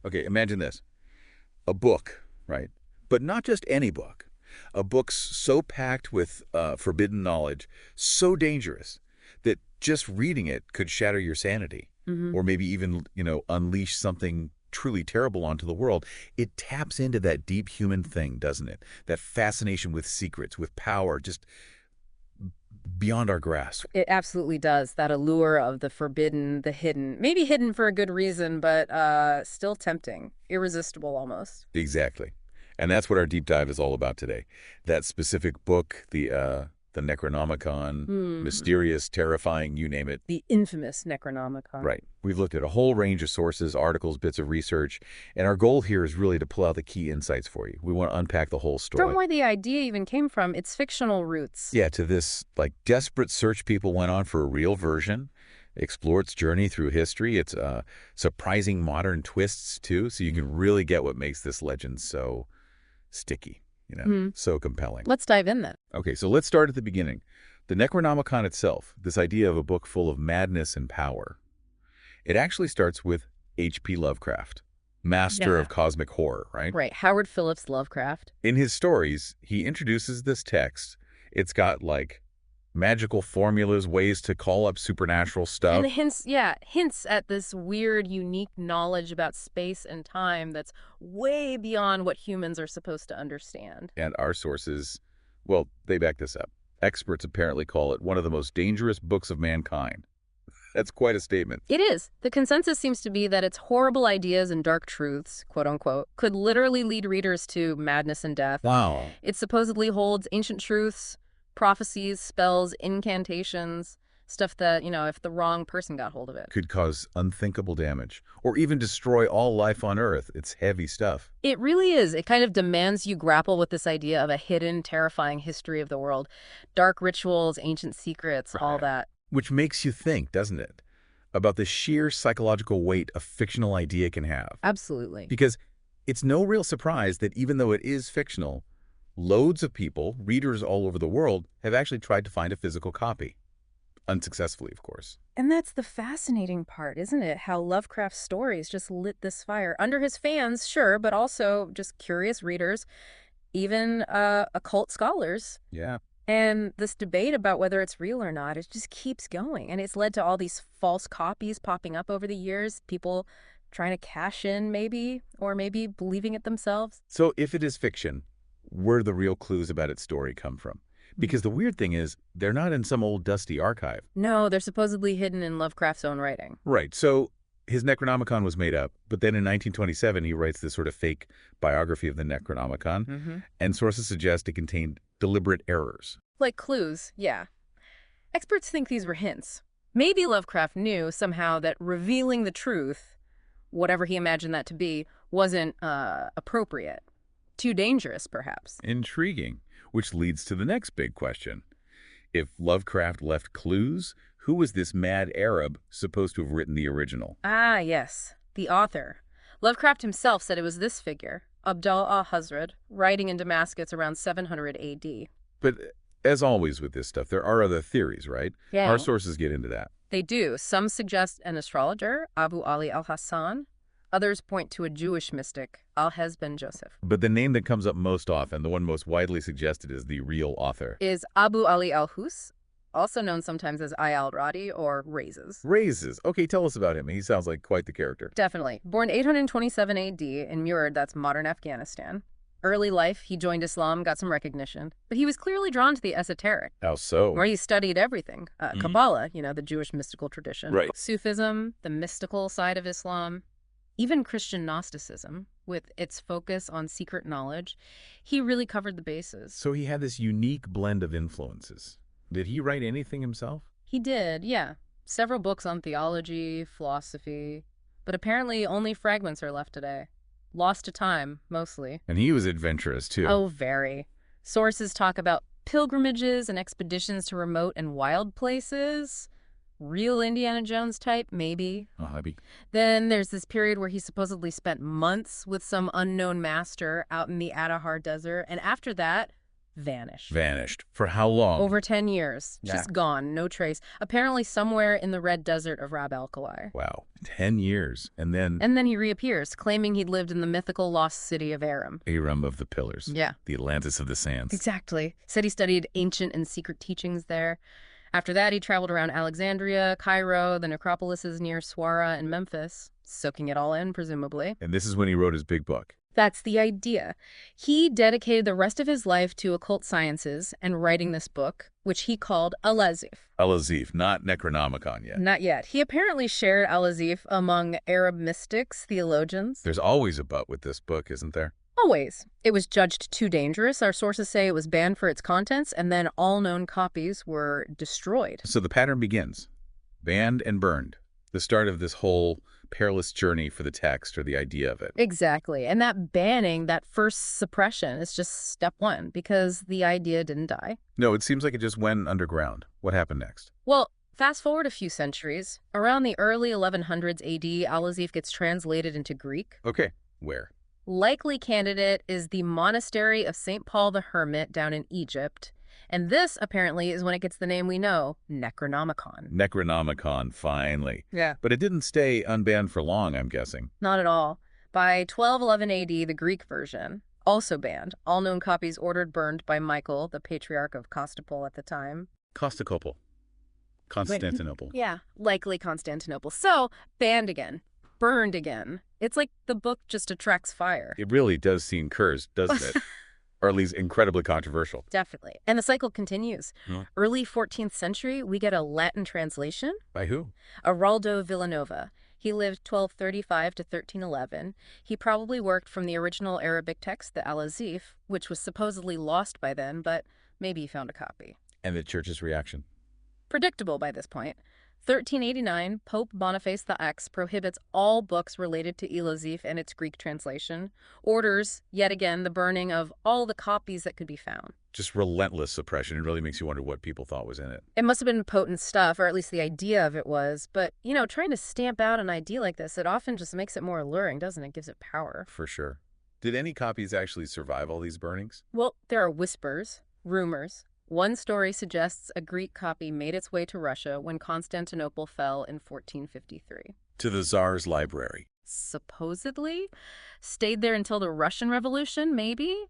Okay, imagine this. A book, right? But not just any book. A book so packed with forbidden knowledge, so dangerous, that just reading it could shatter your sanity. Hmm. Or maybe even, unleash something truly terrible onto the world. It taps into that deep human thing, doesn't it? That fascination with secrets, with power, just beyond our grasp. It absolutely does. That allure of the forbidden, the hidden. Maybe hidden for a good reason, but still tempting. Irresistible almost. Exactly. And that's what our deep dive is all about today. That specific book, the Necronomicon, Hmm. mysterious, terrifying, you name it. The infamous Necronomicon. Right. We've looked at a whole range of sources, articles, bits of research, and our goal here is really to pull out the key insights for you. We want to unpack the whole From story. where the idea even came from, its fictional roots. Yeah, to this desperate search people went on for a real version, explore its journey through history, its surprising modern twists too, so you can really get what makes this legend so sticky, Hmm. so compelling. Let's dive in then. Okay, so let's start at the beginning. The Necronomicon itself, this idea of a book full of madness and power, it actually starts with H.P. Lovecraft, master Yeah. of cosmic horror, right? Right. Howard Phillips Lovecraft. In his stories, he introduces this text. It's got magical formulas, ways to call up supernatural And stuff. hints, yeah, hints at this weird, unique knowledge about space and time that's way beyond what humans are supposed to understand. And our sources, well, they back this up. Experts apparently call it one of the most dangerous books of mankind. That's quite a statement. It is. The consensus seems to be that its horrible ideas and dark truths, quote unquote, could literally lead readers to madness and death. Wow. It supposedly holds ancient truths, prophecies, spells, incantations, stuff that, if the wrong person got hold of it. Could cause unthinkable damage, or even destroy all life on Earth. It's heavy stuff. It really is. It kind of demands you grapple with this idea of a hidden, terrifying history of the world. Dark rituals, ancient secrets, all Right. that. Which makes you think, doesn't it, about the sheer psychological weight a fictional idea can have. Absolutely. Because it's no real surprise that even though it is fictional, loads of people, readers all over the world, have actually tried to find a physical copy. Unsuccessfully, of course. And that's the fascinating part, isn't it? How Lovecraft's stories just lit this fire. Under his fans, sure, but also just curious readers, even occult scholars. Yeah. And this debate about whether it's real or not, it just keeps going. And it's led to all these false copies popping up over the years, people trying to cash in maybe, or maybe believing it themselves. So if it is fiction, where do the real clues about its story come from? Because the weird thing is, they're not in some old dusty archive. No, they're supposedly hidden in Lovecraft's own writing. Right. So his Necronomicon was made up, but then in 1927 he writes this sort of fake biography of the Necronomicon, Mm-hmm. and sources suggest it contained deliberate errors. Like clues, yeah. Experts think these were hints. Maybe Lovecraft knew somehow that revealing the truth, whatever he imagined that to be, wasn't appropriate. Too dangerous, perhaps. Intriguing. Which leads to the next big question. If Lovecraft left clues, who was this mad Arab supposed to have written the original? Ah, yes, the author. Lovecraft himself said it was this figure, Abdul al-Hazred, writing in Damascus around 700 AD. But as always with this stuff, there are other theories, right? Yeah. Our sources get into that. They do. Some suggest an astrologer, Abu Ali al-Hassan. Others point to a Jewish mystic, Al-Hez ben Joseph. But the name that comes up most often, the one most widely suggested, is the real author. Is Abu Ali al-Hus, also known sometimes as Ay al-Radi or Raises. Raises. Okay, tell us about him. He sounds like quite the character. Definitely. Born 827 AD in Murad, that's modern Afghanistan. Early life, he joined Islam, got some recognition, but he was clearly drawn to the esoteric, How so? where he studied everything. Kabbalah, the Jewish mystical tradition. Right. Sufism, the mystical side of Islam. Even Christian Gnosticism, with its focus on secret knowledge. He really covered the bases. So he had this unique blend of influences. Did he write anything himself? He did, yeah. Several books on theology, philosophy, but apparently only fragments are left today. Lost to time, mostly. And he was adventurous, too. Oh, very. Sources talk about pilgrimages and expeditions to remote and wild places. Real Indiana Jones type, maybe. Then there's this period where he supposedly spent months with some unknown master out in the Atahar Desert. And after that, vanished. Vanished. For how long? Over 10 years. Yeah. Just gone. No trace. Apparently somewhere in the red desert of Rab al-Khali. Wow. 10 years. And then And then he reappears, claiming he'd lived in the mythical lost city of Aram. Aram of the Pillars. Yeah. The Atlantis of the Sands. Exactly. Said he studied ancient and secret teachings there. After that, he traveled around Alexandria, Cairo, the necropolises near Swara and Memphis, soaking it all in, presumably. And this is when he wrote his big book. That's the idea. He dedicated the rest of his life to occult sciences and writing this book, which he called Al-Azif. Al-Azif, not Necronomicon yet. Not yet. He apparently shared Al-Azif among Arab mystics, theologians. There's always a but with this book, isn't there? Always. It was judged too dangerous. Our sources say it was banned for its contents, and then all known copies were destroyed. So the pattern begins. Banned and burned. The start of this whole perilous journey for the text or the idea of it. Exactly. And that banning, that first suppression, is just step one, because the idea didn't die. No, it seems like it just went underground. What happened next? Well, fast forward a few centuries. Around the early 1100s AD, Al-Azif gets translated into Greek. Okay, where? Likely candidate is the monastery of St. Paul the Hermit down in Egypt. And this, apparently, is when it gets the name we know, Necronomicon. Necronomicon, finally. Yeah. But it didn't stay unbanned for long, I'm guessing. Not at all. By 1211 AD, the Greek version, also banned. All known copies ordered burned by Michael, the patriarch of Constantinople at the time. Constantinople. Yeah, likely Constantinople. So, banned again. Burned again. It's like the book just attracts fire. It really does seem cursed, doesn't it? Or at least incredibly controversial. Definitely. And the cycle continues. Hmm. Early 14th century, we get a Latin translation. By who? Araldo Villanova. He lived 1235 to 1311. He probably worked from the original Arabic text, the Al-Azif, which was supposedly lost by then, but maybe he found a copy. And the church's reaction? Predictable by this point. 1389, Pope Boniface X prohibits all books related to Al-Azif and its Greek translation, orders, yet again, the burning of all the copies that could be found. Just relentless suppression. It really makes you wonder what people thought was in it. It must have been potent stuff, or at least the idea of it was. But, you know, trying to stamp out an idea like this, it often just makes it more alluring, doesn't it? It gives it power. For sure. Did any copies actually survive all these burnings? Well, there are whispers, rumors. One story suggests a Greek copy made its way to Russia when Constantinople fell in 1453. To the Tsar's library. Supposedly. Stayed there until the Russian Revolution, maybe?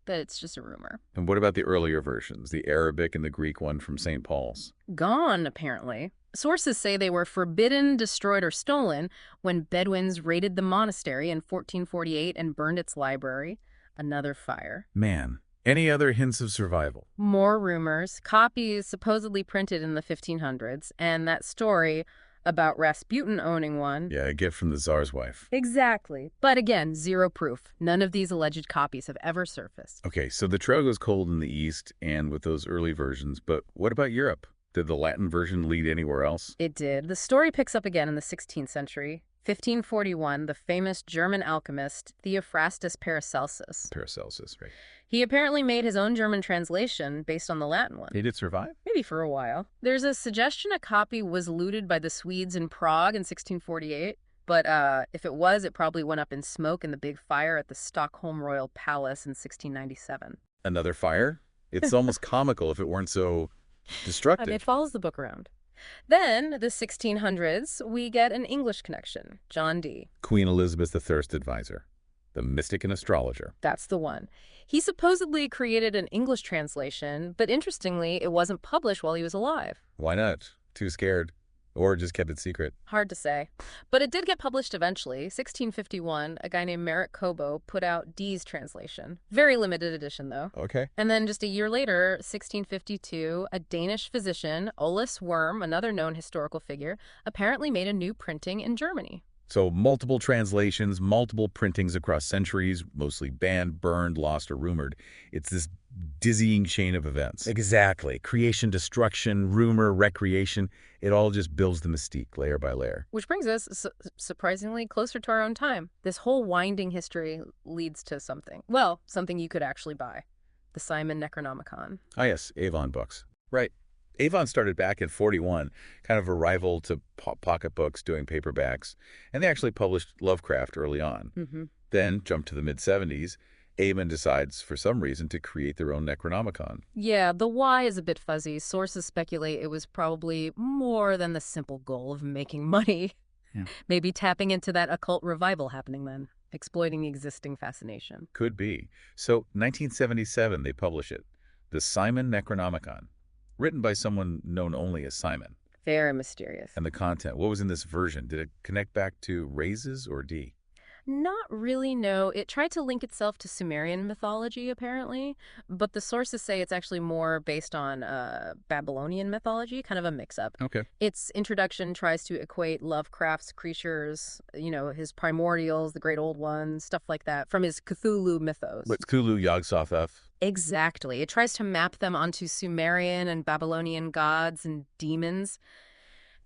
But it's just a rumor. And what about the earlier versions, the Arabic and the Greek one from St. Paul's? Gone, apparently. Sources say they were forbidden, destroyed, or stolen when Bedouins raided the monastery in 1448 and burned its library. Another fire. Man. Any other hints of survival? More rumors, copies supposedly printed in the 1500s, and that story about Rasputin owning one. Yeah, a gift from the Tsar's wife. Exactly. But again, zero proof. None of these alleged copies have ever surfaced. Okay, so the trail goes cold in the East and with those early versions, but what about Europe? Did the Latin version lead anywhere else? It did. The story picks up again in the 16th century. 1541, the famous German alchemist Theophrastus Paracelsus. Paracelsus, right. He apparently made his own German translation based on the Latin one. Did it survive? Maybe for a while. There's a suggestion a copy was looted by the Swedes in Prague in 1648, but if it was, it probably went up in smoke in the big fire at the Stockholm Royal Palace in 1697. Another fire? It's almost comical if it weren't so destructive. It follows the book around. Then, the 1600s, we get an English connection, John Dee. Queen Elizabeth I's advisor, the mystic and astrologer. That's the one. He supposedly created an English translation, but interestingly, it wasn't published while he was alive. Why not? Too scared. Or just kept it secret. Hard to say. But it did get published eventually. 1651, a guy named Merritt Cobo put out Dee's translation. Very limited edition, though. Okay. And then just a year later, 1652, a Danish physician, Olaus Worm, another known historical figure, apparently made a new printing in Germany. So multiple translations, multiple printings across centuries, mostly banned, burned, lost, or rumored. It's this dizzying chain of events. Exactly. Creation, destruction, rumor, recreation. It all just builds the mystique layer by layer. Which brings us, surprisingly, closer to our own time. This whole winding history leads to something. Well, something you could actually buy. The Simon Necronomicon. Ah, yes, Avon books. Right. Avon started back in 41, kind of a rival to pocketbooks doing paperbacks, and they actually published Lovecraft early on. Mm-hmm. Then jumped to the mid-70s, Aemon decides, for some reason, to create their own Necronomicon. Yeah, the why is a bit fuzzy. Sources speculate it was probably more than the simple goal of making money. Yeah. Maybe tapping into that occult revival happening then, exploiting the existing fascination. Could be. So, 1977, they publish it. The Simon Necronomicon, written by someone known only as Simon. Very mysterious. And the content, what was in this version? Did it connect back to Raises or D? Not really, no. It tried to link itself to Sumerian mythology, apparently, but the sources say it's actually more based on Babylonian mythology, kind of a mix-up. Okay. Its introduction tries to equate Lovecraft's creatures, his primordials, the great old ones, stuff like that, from his Cthulhu mythos. But Cthulhu, Yog-Sothoth. Exactly. It tries to map them onto Sumerian and Babylonian gods and demons.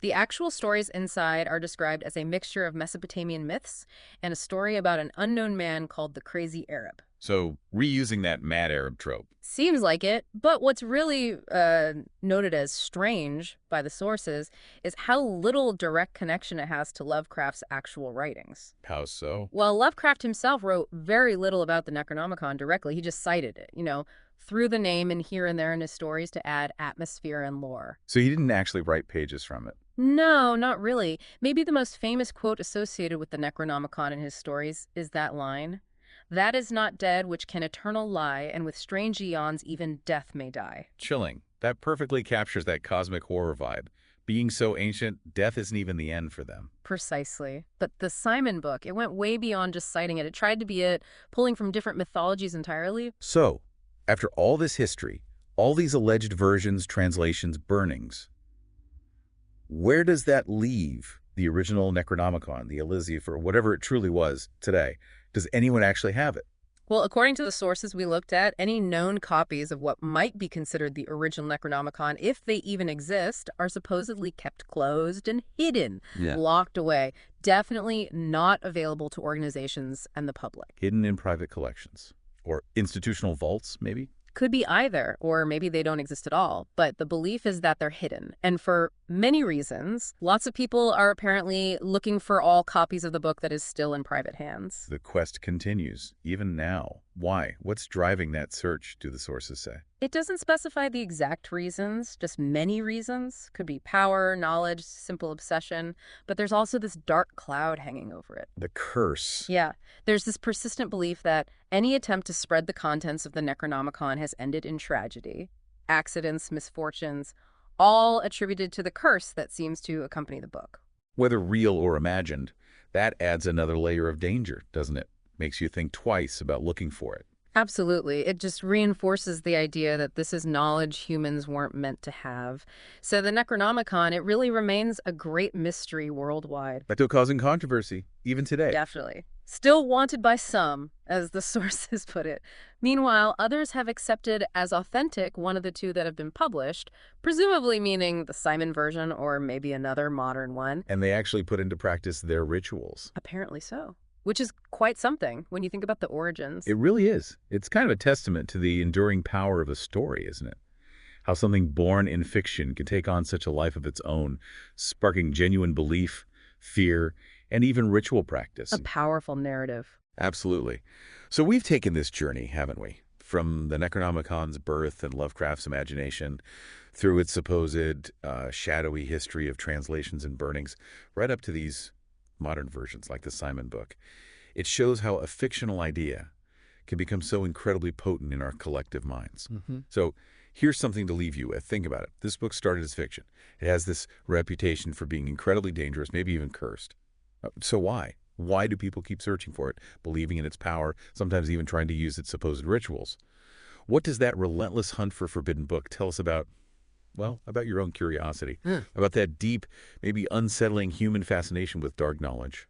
The actual stories inside are described as a mixture of Mesopotamian myths and a story about an unknown man called the Crazy Arab. So, reusing that mad Arab trope. Seems like it, but what's really noted as strange by the sources is how little direct connection it has to Lovecraft's actual writings. How so? Well, Lovecraft himself wrote very little about the Necronomicon directly. He just cited it, threw the name in here and there in his stories to add atmosphere and lore. So he didn't actually write pages from it. No, not really. Maybe the most famous quote associated with the Necronomicon in his stories is that line, "That is not dead which can eternal lie, and with strange eons even death may die." Chilling. That perfectly captures that cosmic horror vibe. Being so ancient, death isn't even the end for them. Precisely. But the Simon book, it went way beyond just citing it. It tried to be it, pulling from different mythologies entirely. So, after all this history, all these alleged versions, translations, burnings, where does that leave the original Necronomicon, the Elysium, or whatever it truly was today? Does anyone actually have it? Well, according to the sources we looked at, any known copies of what might be considered the original Necronomicon, if they even exist, are supposedly kept closed and hidden, locked away. Definitely not available to organizations and the public. Hidden in private collections. Or institutional vaults, maybe? Could be either, or maybe they don't exist at all. But the belief is that they're hidden. And for many reasons, lots of people are apparently looking for all copies of the book that is still in private hands. The quest continues, even now. Why? What's driving that search, do the sources say? It doesn't specify the exact reasons, just many reasons. Could be power, knowledge, simple obsession. But there's also this dark cloud hanging over it. The curse. Yeah. There's this persistent belief that any attempt to spread the contents of the Necronomicon has ended in tragedy. Accidents, misfortunes, all attributed to the curse that seems to accompany the book. Whether real or imagined, that adds another layer of danger, doesn't it? Makes you think twice about looking for it. Absolutely. It just reinforces the idea that this is knowledge humans weren't meant to have. So the Necronomicon, it really remains a great mystery worldwide. But still causing controversy, even today. Definitely. Still wanted by some, as the sources put it. Meanwhile, others have accepted as authentic one of the two that have been published, presumably meaning the Simon version or maybe another modern one. And they actually put into practice their rituals. Apparently so. Which is quite something when you think about the origins. It really is. It's kind of a testament to the enduring power of a story, isn't it? How something born in fiction can take on such a life of its own, sparking genuine belief, fear, and even ritual practice. A powerful narrative. Absolutely. So we've taken this journey, haven't we? From the Necronomicon's birth and Lovecraft's imagination, through its supposed shadowy history of translations and burnings, right up to these modern versions like the Simon book. It shows how a fictional idea can become so incredibly potent in our collective minds. So here's something to leave you with. Think about it. This book started as fiction. It has this reputation for being incredibly dangerous, maybe even cursed. So why? Why do people keep searching for it, believing in its power, sometimes even trying to use its supposed rituals? What does that relentless hunt for a forbidden book tell us about, well, about your own curiosity, about that deep, maybe unsettling human fascination with dark knowledge?